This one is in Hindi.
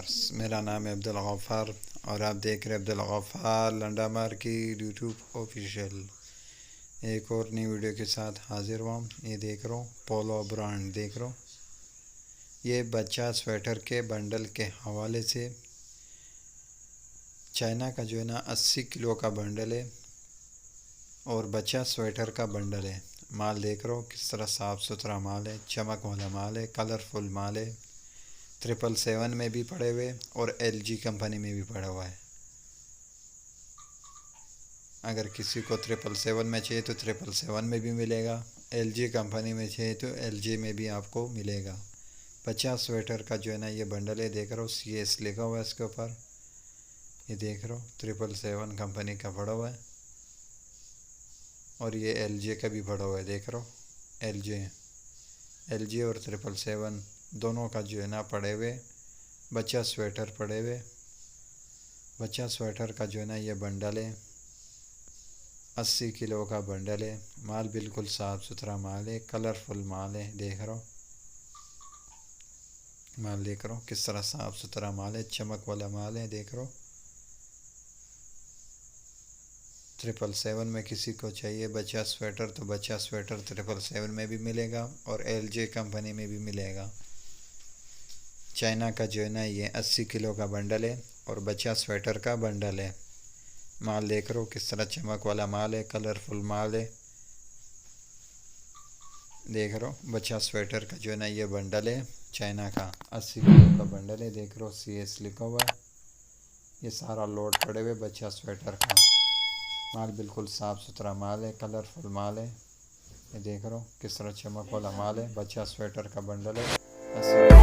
व्यूअर्स, मेरा नाम है अब्दुल गफ़ार और आप देख रहे हैं Abdul Gaffar Landa market YouTube official. एक और नई वीडियो के साथ हाजिर हुआ। ये देख रहा हूँ पोलो ब्रांड देख रहा हूँ। ये बच्चा स्वेटर के बंडल के हवाले से चाइना का जो है ना 80 किलो का बंडल है और बच्चा स्वेटर का बंडल है। माल देख रहा हूँ किस तरह साफ़ सुथरा माल है, चमक वाला माल है, कलरफुल माल है। 777 में भी पड़े हुए और LG कंपनी में भी पड़ा हुआ है। अगर किसी को 777 में चाहिए तो 777 में भी मिलेगा, LG कंपनी में चाहिए तो LG में भी आपको मिलेगा। 50 स्वेटर का जो है ना ये बंडल है। देख रहा हूँ CS लिखा हुआ है इसके ऊपर। ये देख रहा हूँ 777 कंपनी का पड़ा हुआ है और ये LG का भी पड़ा हुआ है। देख रहा हूँ LG और 777 दोनों का जो है ना पड़े हुए बच्चा स्वेटर पड़े हुए। बच्चा स्वेटर का जो है ना ये बंडल है, 80 किलो का बंडल है। माल बिल्कुल साफ़ सुथरा माल है, कलरफुल माल है। देख रहा हूँ माल, देख रहा हूँ किस तरह साफ़ सुथरा माल है, चमक वाला माल है। देख रहा हूँ 777 में किसी को चाहिए बच्चा स्वेटर तो बच्चा स्वेटर 777 में भी मिलेगा और LG कंपनी में भी मिलेगा। चाइना का जो है ना ये 80 किलो का बंडल है और बच्चा स्वेटर का बंडल है। माल देख रहे हो किस तरह चमक वाला माल है, कलरफुल माल है। देख रहे हो बच्चा स्वेटर का जो है ना ये बंडल है, चाइना का 80 किलो का बंडल है। देख रहे हो CS लिखा हुआ है। ये सारा लोड पड़े हुए बच्चा स्वेटर का माल, बिल्कुल साफ़ सुथरा माल है, कलरफुल माल है। ये देख रहे हो किस तरह चमक वाला माल है, बच्चा स्वेटर का बंडल है 80